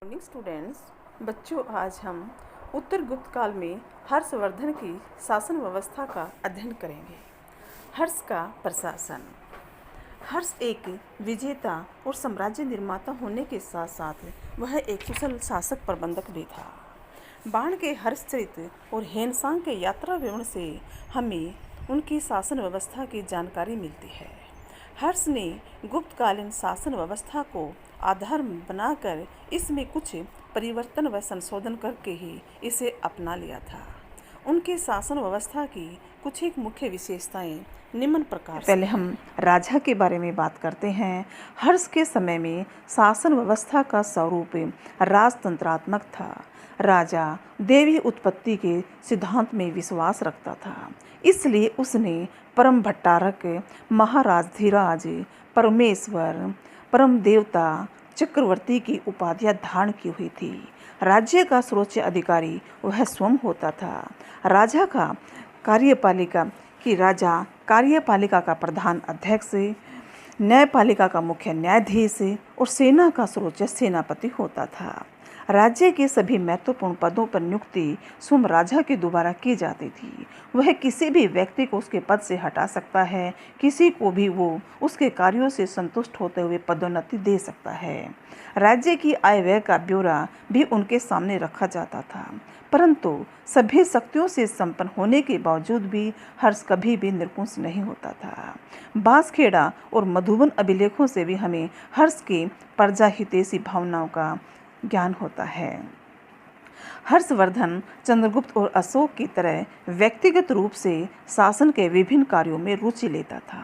Morning students. बच्चों, आज हम उत्तर गुप्त काल में हर्षवर्धन की शासन व्यवस्था का अध्ययन करेंगे। हर्ष का प्रशासन। हर्ष एक विजेता और साम्राज्य निर्माता होने के साथ साथ वह एक कुशल शासक प्रबंधक भी था। बाण के हर्षचरित और हेनसांग के यात्रा विवरण से हमें उनकी शासन व्यवस्था की जानकारी मिलती है। हर्ष ने गुप्तकालीन शासन व्यवस्था को आधार बनाकर इसमें कुछ परिवर्तन व संशोधन करके ही इसे अपना लिया था। उनके शासन व्यवस्था की कुछ एक मुख्य विशेषताएं निम्न प्रकार पहले हम राजा के बारे में बात करते हैं। हर्ष के समय में शासन व्यवस्था का स्वरूप राजतंत्रात्मक था। राजा देवी उत्पत्ति के सिद्धांत में विश्वास रखता था, इसलिए उसने परम भट्टारक, महाराजधिराज, परमेश्वर, परम देवता, चक्रवर्ती की उपाधियां धारण की हुई थी। राज्य का सर्वोच्च अधिकारी वह स्वयं होता था। राजा कार्यपालिका का प्रधान अध्यक्ष, न्यायपालिका का मुख्य न्यायाधीश और सेना का सर्वोच्च सेनापति होता था। राज्य के सभी महत्वपूर्ण पदों पर नियुक्ति स्वयं राजा के द्वारा की जाती थी। वह किसी भी व्यक्ति को उसके पद से हटा सकता है, किसी को भी वो उसके कार्यों से संतुष्ट होते हुए पदोन्नति दे सकता है। राज्य की आय व्यय का ब्यौरा भी उनके सामने रखा जाता था, परंतु सभी शक्तियों से संपन्न होने के बावजूद भी हर्ष कभी भी निरंकुश नहीं होता था। बांसखेड़ा और मधुबन अभिलेखों से भी हमें हर्ष की प्रजा हितैषी भावनाओं का ज्ञान होता है। हर्षवर्धन चंद्रगुप्त और अशोक की तरह व्यक्तिगत रूप से शासन के विभिन्न कार्यों में रुचि लेता था।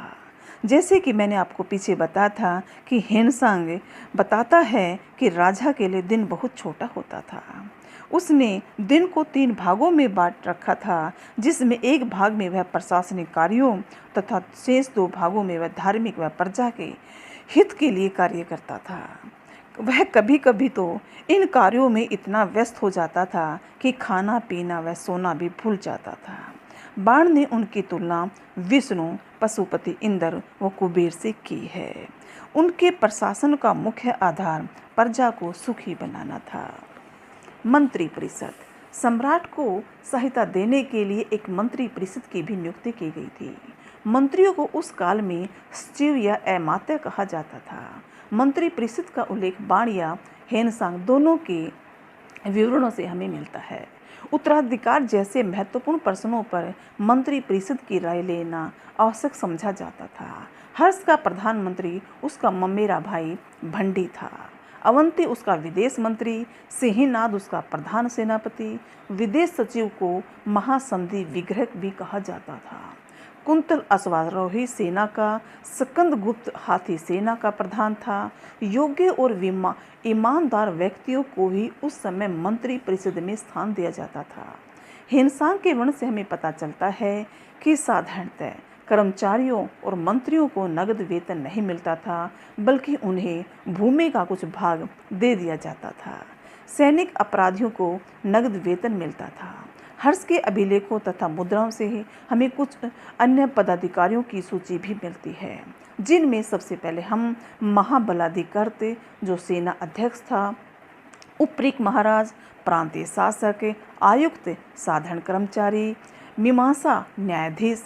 जैसे कि मैंने आपको पीछे बताया था कि हेनसांग बताता है कि राजा के लिए दिन बहुत छोटा होता था। उसने दिन को 3 भागों में बांट रखा था, जिसमें एक भाग में वह प्रशासनिक कार्यों तथा शेष 2 भागों में वह धार्मिक व प्रजा के हित के लिए कार्य करता था। वह कभी कभी तो इन कार्यों में इतना व्यस्त हो जाता था कि खाना पीना व सोना भी भूल जाता था। बाण ने उनकी तुलना विष्णु, पशुपति इंद्र व कुबेर से की है। उनके प्रशासन का मुख्य आधार प्रजा को सुखी बनाना था। मंत्री परिषद। सम्राट को सहायता देने के लिए एक मंत्री परिषद की भी नियुक्ति की गई थी। मंत्रियों को उस काल में सचिव या अमात्य कहा जाता था। मंत्री परिषद का उल्लेख बाण या हेनसांग दोनों के विवरणों से हमें मिलता है। उत्तराधिकार जैसे महत्वपूर्ण प्रश्नों पर मंत्री परिषद की राय लेना आवश्यक समझा जाता था। हर्ष का प्रधानमंत्री उसका ममेरा भाई भंडी था। अवंती उसका विदेश मंत्री, सिंहनाद उसका प्रधान सेनापति। विदेश सचिव को महासंधि विग्रह भी कहा जाता था। कुंतल अश्वारोही सेना का, स्कंदगुप्त हाथी सेना का प्रधान था। योग्य और ईमानदार व्यक्तियों को भी उस समय मंत्री परिषद में स्थान दिया जाता था। हेनसांग के वर्ण से हमें पता चलता है कि साधारणतः कर्मचारियों और मंत्रियों को नगद वेतन नहीं मिलता था, बल्कि उन्हें भूमि का कुछ भाग दे दिया जाता था। सैनिक अपराधियों को नगद वेतन मिलता था। हर्ष के अभिलेखों तथा मुद्राओं से ही हमें कुछ अन्य पदाधिकारियों की सूची भी मिलती है, जिनमें सबसे पहले हम महाबलाधिकृत, जो सेना अध्यक्ष था, उपरीक महाराज, प्रांतीय शासक, आयुक्त, साधारण कर्मचारी, मीमांसा न्यायाधीश,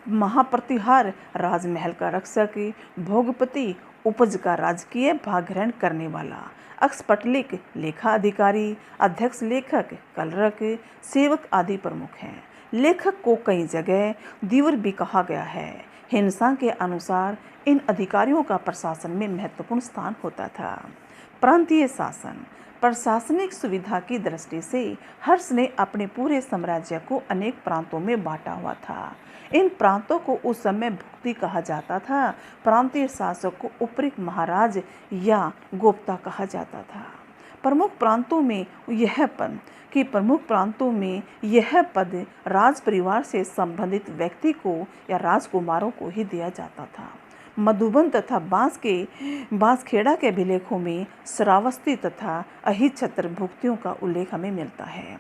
महाप्रतिहार राजमहल का रक्षक, भोगपति उपज का राजकीय भाग ग्रहण करने वाला, अक्षपटलिक लेखा अधिकारी, अध्यक्ष लेखक, कलरक, सेवक आदि प्रमुख हैं। लेखक को कई जगह दीवर भी कहा गया है। हेनसांग के अनुसार इन अधिकारियों का प्रशासन में महत्वपूर्ण स्थान होता था। प्रांतीय शासन। प्रशासनिक सुविधा की दृष्टि से हर्ष ने अपने पूरे साम्राज्य को अनेक प्रांतों में बांटा हुआ था। इन प्रांतों को उस समय भुक्ति कहा जाता था। प्रांतीय शासक को उपरीक महाराज या गोप्ता कहा जाता था। प्रमुख प्रांतों में यह पद राज परिवार से संबंधित व्यक्ति को या राजकुमारों को ही दिया जाता था। मधुबन तथा बांसखेड़ा के अभिलेखों में श्रावस्ती तथा अहिच्छत्र भुक्तियों का उल्लेख हमें मिलता है।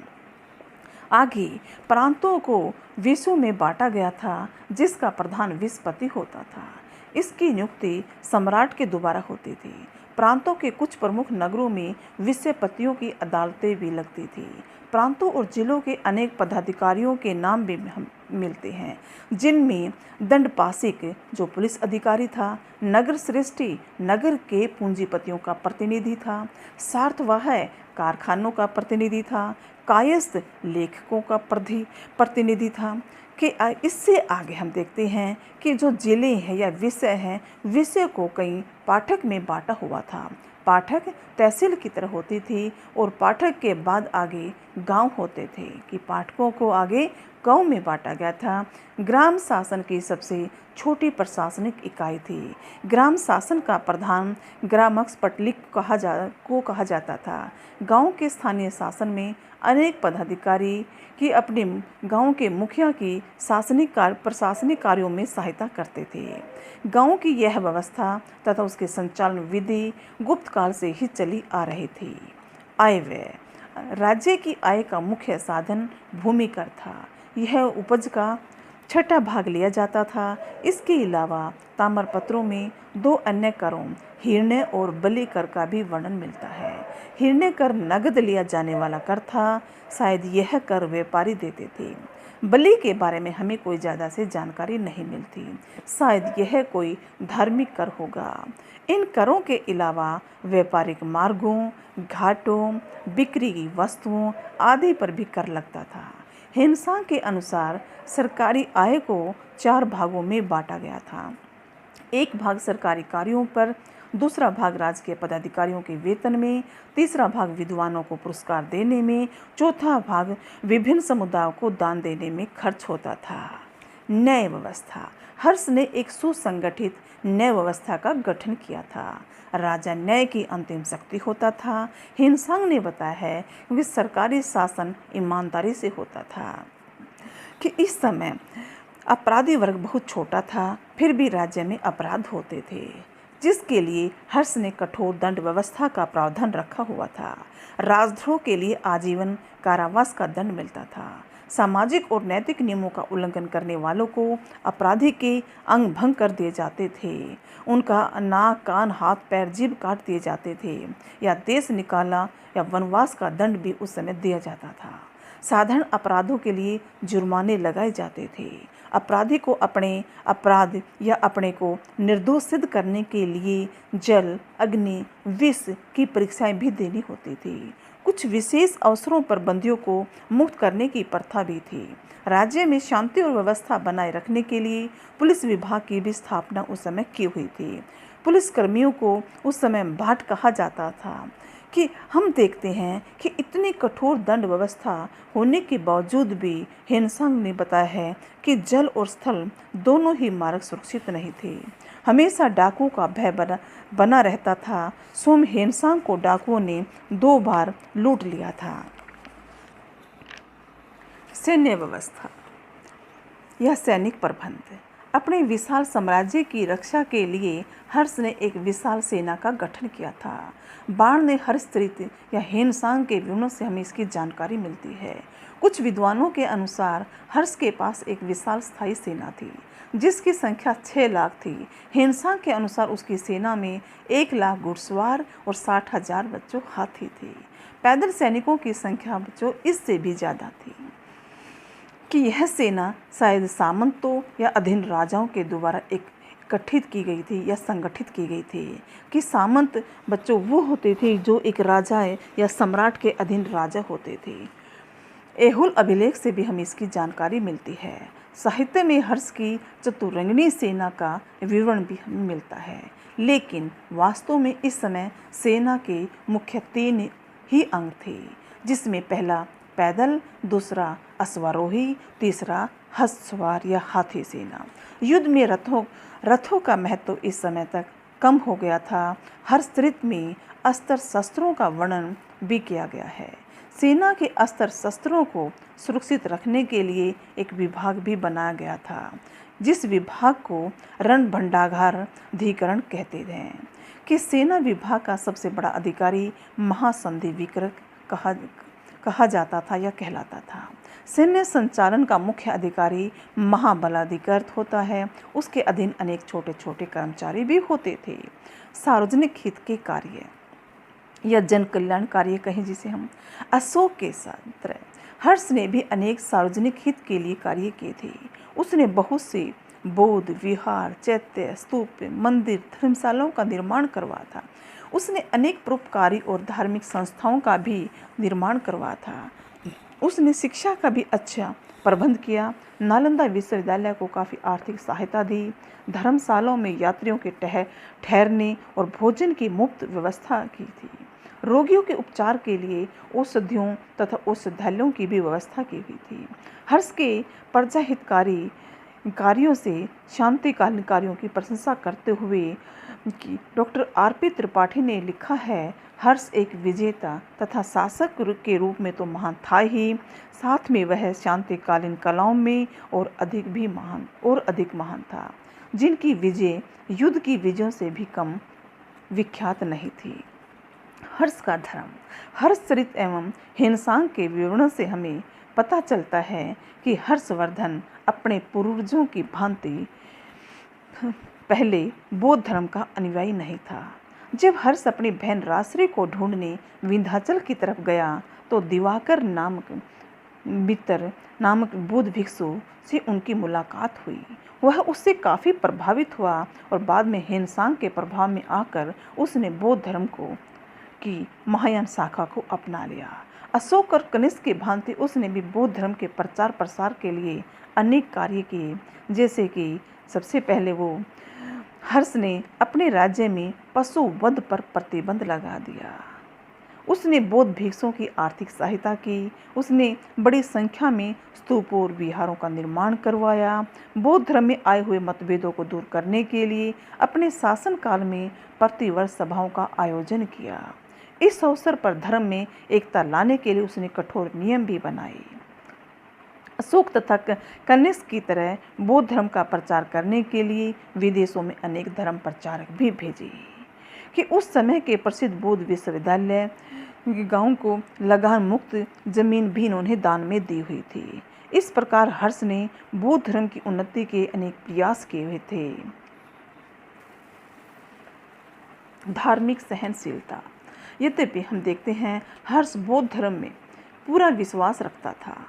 आगे प्रांतों को विषयों में बांटा गया था, जिसका प्रधान विषपति होता था। इसकी नियुक्ति सम्राट के द्वारा होती थी। प्रांतों के कुछ प्रमुख नगरों में विषयपतियों की अदालतें भी लगती थी। प्रांतों और जिलों के अनेक पदाधिकारियों के नाम भी मिलते हैं, जिनमें दंडपासिक जो पुलिस अधिकारी था, नगर श्रेष्ठी नगर के पूंजीपतियों का प्रतिनिधि था, सार्थवाह कारखानों का प्रतिनिधि था, कायस्थ लेखकों का प्रतिनिधि था। कि इससे आगे हम देखते हैं कि जो जिले हैं या विषय हैं, विषय को कई पाठक में बांटा हुआ था। पाठक तहसील की तरह होती थी और पाठक के बाद आगे गांव होते थे कि पाठकों को आगे गांव में बांटा गया था। ग्राम शासन की सबसे छोटी प्रशासनिक इकाई थी। ग्राम शासन का प्रधान ग्रामक्ष पटलिक कहा जाता था। गांव के स्थानीय शासन में अनेक पदाधिकारी कि अपने गांव के मुखिया की प्रशासनिक कार्यों में सहायता करते थे। गांव की यह व्यवस्था तथा उसके संचालन विधि गुप्त काल से ही चली आ रही थी। आय व्यय राज्य की आय का मुख्य साधन भूमि कर था। यह उपज का छठा भाग लिया जाता था। इसके अलावा ताम्रपत्रों में दो अन्य करों हिरण्य और बलि कर का भी वर्णन मिलता है। हिरण्य कर नगद लिया जाने वाला कर था। शायद यह कर व्यापारी देते थे। बलि के बारे में हमें कोई ज़्यादा से जानकारी नहीं मिलती। शायद यह कोई धार्मिक कर होगा। इन करों के अलावा व्यापारिक मार्गों, घाटों, बिक्री की वस्तुओं आदि पर भी कर लगता था। हिंसा के अनुसार सरकारी आय को 4 भागों में बांटा गया था। एक भाग सरकारी कार्यों पर, दूसरा भाग राजकीय पदाधिकारियों के वेतन में, तीसरा भाग विद्वानों को पुरस्कार देने में, चौथा भाग विभिन्न समुदायों को दान देने में खर्च होता था। न्याय व्यवस्था हर्ष ने एक सुसंगठित न्याय व्यवस्था का गठन किया था। राजा न्याय की अंतिम शक्ति होता था। हिंसांग ने बताया है कि सरकारी शासन ईमानदारी से होता था कि इस समय अपराधी वर्ग बहुत छोटा था, फिर भी राज्य में अपराध होते थे, जिसके लिए हर्ष ने कठोर दंड व्यवस्था का प्रावधान रखा हुआ था। राजद्रोह के लिए आजीवन कारावास का दंड मिलता था। सामाजिक और नैतिक नियमों का उल्लंघन करने वालों को अपराधी के अंग भंग कर दिए जाते थे। उनका नाक, कान, हाथ, पैर, जीभ काट दिए जाते थे या देश निकाला या वनवास का दंड भी उस समय दिया जाता था। साधारण अपराधों के लिए जुर्माने लगाए जाते थे। अपराधी को अपने अपराध या अपने को निर्दोष सिद्ध करने के लिए जल, अग्नि, विष की परीक्षाएं भी देनी होती थी। कुछ विशेष अवसरों पर बंदियों को मुक्त करने की प्रथा भी थी। राज्य में शांति और व्यवस्था बनाए रखने के लिए पुलिस विभाग की भी स्थापना उस समय की हुई थी। पुलिस कर्मियों को उस समय भाट कहा जाता था। कि हम देखते हैं कि इतनी कठोर दंड व्यवस्था होने के बावजूद भी हिंसांग ने बताया है कि जल और स्थल दोनों ही मार्ग सुरक्षित नहीं थे। हमेशा डाकुओं का भय बना रहता था। सोम हिंसांग को डाकुओं ने 2 बार लूट लिया था। सैन्य व्यवस्था यह सैनिक प्रबंध अपने विशाल साम्राज्य की रक्षा के लिए हर्ष ने एक विशाल सेना का गठन किया था। बाण ने हर्षत्रित या हिंसांग के विवरणों से हमें इसकी जानकारी मिलती है। कुछ विद्वानों के अनुसार हर्ष के पास एक विशाल स्थायी सेना थी जिसकी संख्या 6 लाख थी। हिंसांग के अनुसार उसकी सेना में 1 लाख घुड़सवार और 60,000 बच्चों हाथी थे। पैदल सैनिकों की संख्या बच्चों इससे भी ज़्यादा थी। कि यह सेना शायद सामंतों या अधीन राजाओं के द्वारा गठित की गई थी या संगठित की गई थी। कि सामंत बच्चों वो होते थे जो एक राजा या सम्राट के अधीन राजा होते थे। एहुल अभिलेख से भी हमें इसकी जानकारी मिलती है। साहित्य में हर्ष की चतुरंगिणी सेना का विवरण भी हमें मिलता है, लेकिन वास्तव में इस समय सेना के मुख्य 3 ही अंग थे, जिसमें पहला पैदल, दूसरा अश्वारोही, तीसरा हंससवार या हाथी सेना। युद्ध में रथों का महत्व इस समय तक कम हो गया था। हर्षत्रित में अस्त्र शस्त्रों का वर्णन भी किया गया है। सेना के अस्त्र शस्त्रों को सुरक्षित रखने के लिए एक विभाग भी बनाया गया था, जिस विभाग को रणभंडागार अधिकरण कहते थे। कि सेना विभाग का सबसे बड़ा अधिकारी महासंधि विक्रक कहा जाता था या कहलाता था। सैन्य संचालन का मुख्य अधिकारी महाबलाधिकृत होता है। उसके अधीन अनेक छोटे छोटे कर्मचारी भी होते थे। सार्वजनिक हित के कार्य या जन कल्याण कार्य कहें जिसे हम, अशोक के साथ हर्ष ने भी अनेक सार्वजनिक हित के लिए कार्य किए थे। उसने बहुत से बौद्ध विहार, चैत्य, स्तूप, मंदिर, धर्मशालाओं का निर्माण करवाया था। उसने अनेक परोपकारी और धार्मिक संस्थाओं का भी निर्माण करवाया था। उसने शिक्षा का भी अच्छा प्रबंध किया। नालंदा विश्वविद्यालय को काफ़ी आर्थिक सहायता दी। धर्मशालाओं में यात्रियों के ठहरने और भोजन की मुफ्त व्यवस्था की थी। रोगियों के उपचार के लिए औषधियों तथा औषधालयों की भी व्यवस्था की गई थी। हर्ष के प्रजाहितकारी कार्यों से शांतिकालीन कार्यों की प्रशंसा करते हुए कि डॉक्टर आर.पी. त्रिपाठी ने लिखा है, हर्ष एक विजेता तथा शासक के रूप में तो महान था ही, साथ में वह शांतिकालीन कलाओं में और अधिक महान था, जिनकी विजय युद्ध की विजयों से भी कम विख्यात नहीं थी। हर्ष का धर्म। हर्षचरित एवं हिंसांग के विवरण से हमें पता चलता है कि हर्षवर्धन अपने पूर्वजों की भांति पहले बौद्ध धर्म का अनुयायी नहीं था। जब हर्ष अपनी बहन राश्री को ढूंढने विंध्याचल की तरफ गया तो दिवाकर नामक बौद्ध भिक्षु से उनकी मुलाकात हुई। वह उससे काफ़ी प्रभावित हुआ और बाद में हिंसांग के प्रभाव में आकर उसने बौद्ध धर्म की महायान शाखा को अपना लिया। अशोक और कनिष्क की भांति उसने भी बौद्ध धर्म के प्रचार प्रसार के लिए अनेक कार्य किए। जैसे कि सबसे पहले वो हर्ष ने अपने राज्य में पशु वध पर प्रतिबंध लगा दिया। उसने बौद्ध भिक्षुओं की आर्थिक सहायता की। उसने बड़ी संख्या में स्तूपों और विहारों का निर्माण करवाया। बौद्ध धर्म में आए हुए मतभेदों को दूर करने के लिए अपने शासनकाल में प्रतिवर्ष सभाओं का आयोजन किया। इस अवसर पर धर्म में एकता लाने के लिए उसने कठोर नियम भी बनाए। अशोक तथा कनिष्क की तरह बौद्ध धर्म का प्रचार करने के लिए विदेशों में अनेक धर्म प्रचारक भी भेजे कि उस समय के प्रसिद्ध बौद्ध विश्वविद्यालय गांव को लगान मुक्त जमीन भी उन्हें दान में दी हुई थी। इस प्रकार हर्ष ने बौद्ध धर्म की उन्नति के अनेक प्रयास किए हुए थे। धार्मिक सहनशीलता। यद्यपि हम देखते हैं हर्ष बौद्ध धर्म में पूरा विश्वास रखता था,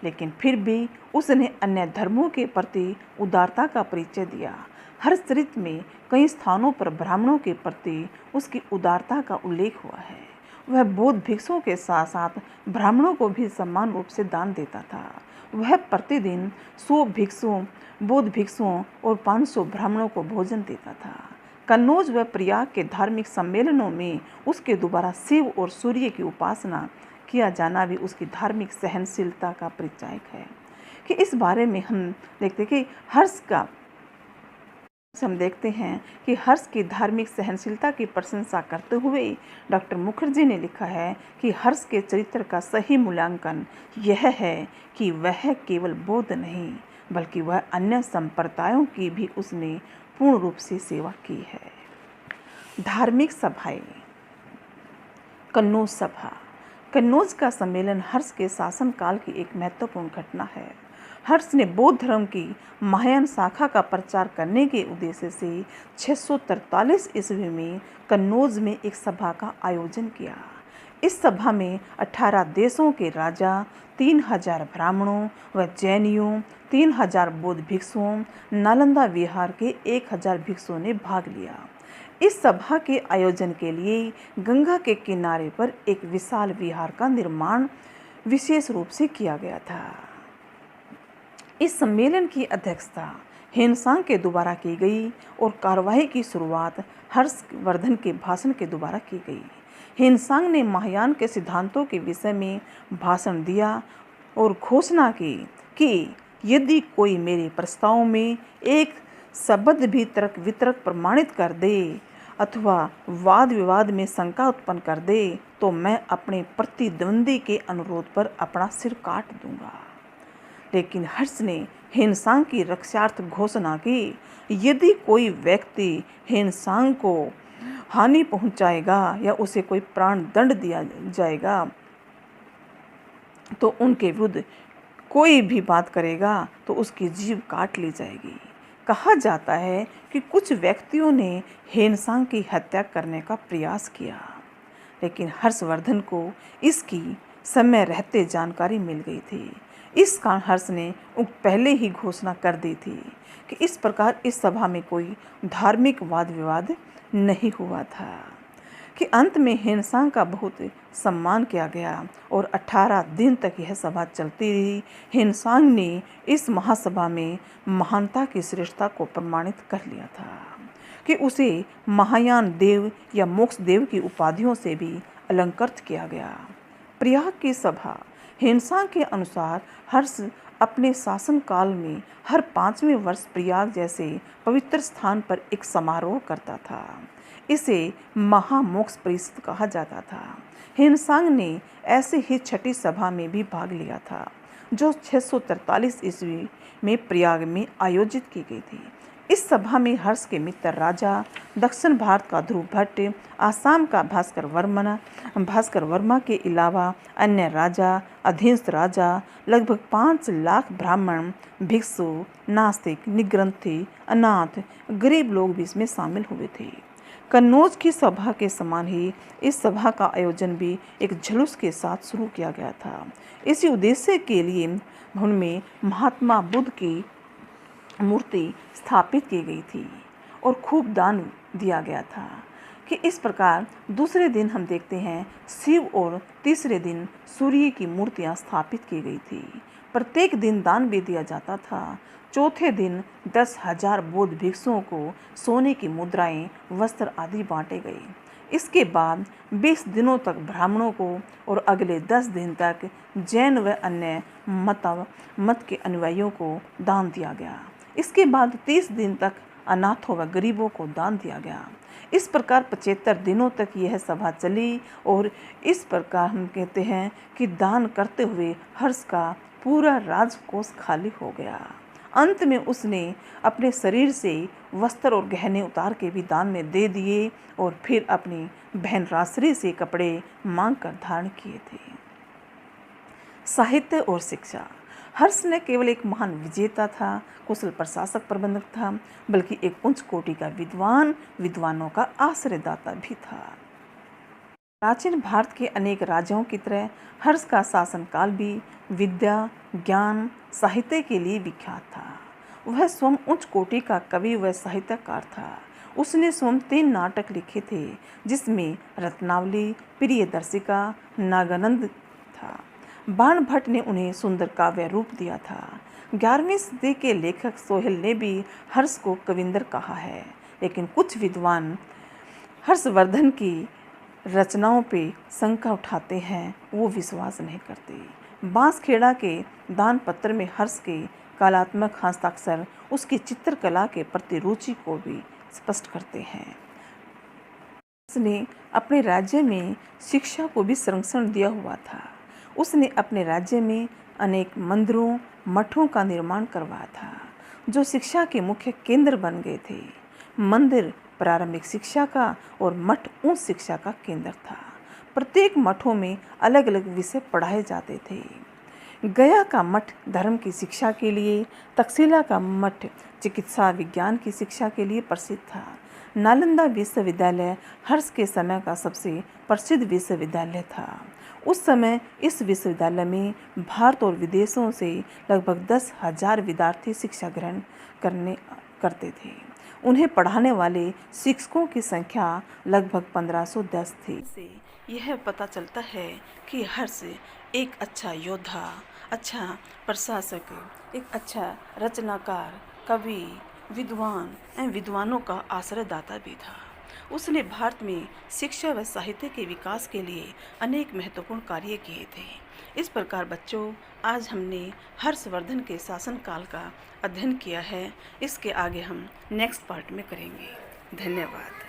लेकिन फिर भी उसने अन्य धर्मों के प्रति उदारता का परिचय दिया। हर्षचरित में कई स्थानों पर ब्राह्मणों के प्रति उसकी उदारता का उल्लेख हुआ है। वह बौद्ध भिक्षुओं के साथ साथ ब्राह्मणों को भी समान रूप से दान देता था। वह प्रतिदिन 100 बौद्ध भिक्षुओं और 500 ब्राह्मणों को भोजन देता था। कन्नौज व प्रयाग के धार्मिक सम्मेलनों में उसके द्वारा शिव और सूर्य की उपासना किया जाना भी उसकी धार्मिक सहनशीलता का परिचायक है। कि इस बारे में हम देखते हैं कि हर्ष की धार्मिक सहनशीलता की प्रशंसा करते हुए डॉक्टर मुखर्जी ने लिखा है कि हर्ष के चरित्र का सही मूल्यांकन यह है कि वह केवल बौद्ध नहीं बल्कि वह अन्य संप्रदायों की भी उसने पूर्ण रूप से सेवा की है। धार्मिक सभाएं। कन्नौज सभा। कन्नौज का सम्मेलन हर्ष के शासनकाल की एक महत्वपूर्ण घटना है। हर्ष ने बौद्ध धर्म की महायान शाखा का प्रचार करने के उद्देश्य से 643 ईस्वी में कन्नौज में एक सभा का आयोजन किया। इस सभा में 18 देशों के राजा, 3000 ब्राह्मणों व जैनियों, 3000 बौद्ध भिक्षुओं, नालंदा विहार के 1000 भिक्षुओं ने भाग लिया। इस सभा के आयोजन के लिए गंगा के किनारे पर एक विशाल विहार का निर्माण विशेष रूप से किया गया था। इस सम्मेलन की अध्यक्षता हिंसांग के द्वारा की गई और कार्यवाही की शुरुआत हर्षवर्धन के भाषण के द्वारा की गई। हिंसांग ने महायान के सिद्धांतों के विषय में भाषण दिया और घोषणा की कि यदि कोई मेरे प्रस्ताव में एक शब्द भी तर्क वितर्क प्रमाणित कर दे अथवा वाद विवाद में शंका उत्पन्न कर दे तो मैं अपने प्रतिद्वंदी के अनुरोध पर अपना सिर काट दूंगा। लेकिन हर्ष ने हिंसांग की रक्षार्थ घोषणा की, यदि कोई व्यक्ति हिंसांग को हानि पहुंचाएगा या उसे कोई प्राण दंड दिया जाएगा तो उनके विरुद्ध कोई भी बात करेगा तो उसकी जीभ काट ली जाएगी। कहा जाता है कि कुछ व्यक्तियों ने हेनसांग की हत्या करने का प्रयास किया, लेकिन हर्षवर्धन को इसकी समय रहते जानकारी मिल गई थी। इस कारण हर्ष ने पहले ही घोषणा कर दी थी कि इस प्रकार इस सभा में कोई धार्मिक वाद विवाद नहीं हुआ था, कि अंत में हेनसांग का बहुत सम्मान किया गया और 18 दिन तक यह सभा चलती रही। हेनसांग ने इस महासभा में महानता की श्रेष्ठता को प्रमाणित कर लिया था कि उसे महायान देव या मोक्ष देव की उपाधियों से भी अलंकृत किया गया। प्रयाग की सभा हेनसांग के अनुसार हर्ष अपने शासनकाल में हर 5वें वर्ष प्रयाग जैसे पवित्र स्थान पर एक समारोह करता था। इसे महामोक्ष परिषद कहा जाता था। हेनसांग ने ऐसे ही छठी सभा में भी भाग लिया था, जो 643 ईस्वी में प्रयाग में आयोजित की गई थी। इस सभा में हर्ष के मित्र राजा, दक्षिण भारत का ध्रुव भट्ट, आसाम का भास्कर वर्मा के अलावा अन्य राजा, अधीनस्थ राजा, लगभग 5 लाख ब्राह्मण, भिक्षु, नास्तिक, निग्रंथी, अनाथ, गरीब लोग भी इसमें शामिल हुए थे। कन्नौज की सभा के समान ही इस सभा का आयोजन भी एक जुलूस के साथ शुरू किया गया था। इसी उद्देश्य के लिए उनमें महात्मा बुद्ध की मूर्ति स्थापित की गई थी और खूब दान दिया गया था। कि इस प्रकार दूसरे दिन हम देखते हैं शिव और तीसरे दिन सूर्य की मूर्तियां स्थापित की गई थी। प्रत्येक दिन दान भी दिया जाता था। चौथे दिन 10,000 बौद्ध भिक्षुओं को सोने की मुद्राएं, वस्त्र आदि बांटे गए। इसके बाद 20 दिनों तक ब्राह्मणों को और अगले 10 दिन तक जैन व अन्य मत के अनुयायियों को दान दिया गया। इसके बाद 30 दिन तक अनाथों व गरीबों को दान दिया गया। इस प्रकार 75 दिनों तक यह सभा चली और इस प्रकार हम कहते हैं कि दान करते हुए हर्ष का पूरा राजकोष खाली हो गया। अंत में उसने अपने शरीर से वस्त्र और गहने उतार के भी दान में दे दिए और फिर अपनी बहन राजश्री से कपड़े मांग कर धारण किए थे। साहित्य और शिक्षा। हर्ष न केवल एक महान विजेता था, कुशल प्रशासक प्रबंधक था, बल्कि एक उच्च कोटि का विद्वानों का आश्रयदाता भी था। प्राचीन भारत के अनेक राजाओं की तरह हर्ष का शासनकाल भी विद्या, ज्ञान, साहित्य के लिए विख्यात था। वह स्वयं उच्च कोटि का कवि व साहित्यकार था। उसने स्वयं 3 नाटक लिखे थे, जिसमें रत्नावली, प्रियदर्शिका, नागानंद था। बाण भट्ट ने उन्हें सुंदर काव्य रूप दिया था। 11वीं सदी के लेखक सोहेल ने भी हर्ष को कविंदर कहा है, लेकिन कुछ विद्वान हर्षवर्धन की रचनाओं पे शंका उठाते हैं, वो विश्वास नहीं करते। बांसखेड़ा के दान पत्र में हर्ष के कलात्मक हस्ताक्षर उसकी चित्रकला के प्रति रुचि को भी स्पष्ट करते हैं। उसने अपने राज्य में शिक्षा को भी संरक्षण दिया हुआ था। उसने अपने राज्य में अनेक मंदिरों, मठों का निर्माण करवाया था, जो शिक्षा के मुख्य केंद्र बन गए थे। मंदिर प्रारंभिक शिक्षा का और मठ उच्च शिक्षा का केंद्र था। प्रत्येक मठों में अलग अलग विषय पढ़ाए जाते थे। गया का मठ धर्म की शिक्षा के लिए, तक्षशिला का मठ चिकित्सा विज्ञान की शिक्षा के लिए प्रसिद्ध था। नालंदा विश्वविद्यालय हर्ष के समय का सबसे प्रसिद्ध विश्वविद्यालय था। उस समय इस विश्वविद्यालय में भारत और विदेशों से लगभग 10,000 विद्यार्थी शिक्षा ग्रहण करते थे। उन्हें पढ़ाने वाले शिक्षकों की संख्या लगभग 1510 थी। इससे यह पता चलता है कि हर्ष एक अच्छा योद्धा, अच्छा प्रशासक, एक अच्छा रचनाकार, कवि, विद्वान एवं विद्वानों का आश्रयदाता भी था। उसने भारत में शिक्षा व साहित्य के विकास के लिए अनेक महत्वपूर्ण कार्य किए थे। इस प्रकार बच्चों, आज हमने हर्षवर्धन के शासनकाल का अध्ययन किया है। इसके आगे हम नेक्स्ट पार्ट में करेंगे। धन्यवाद।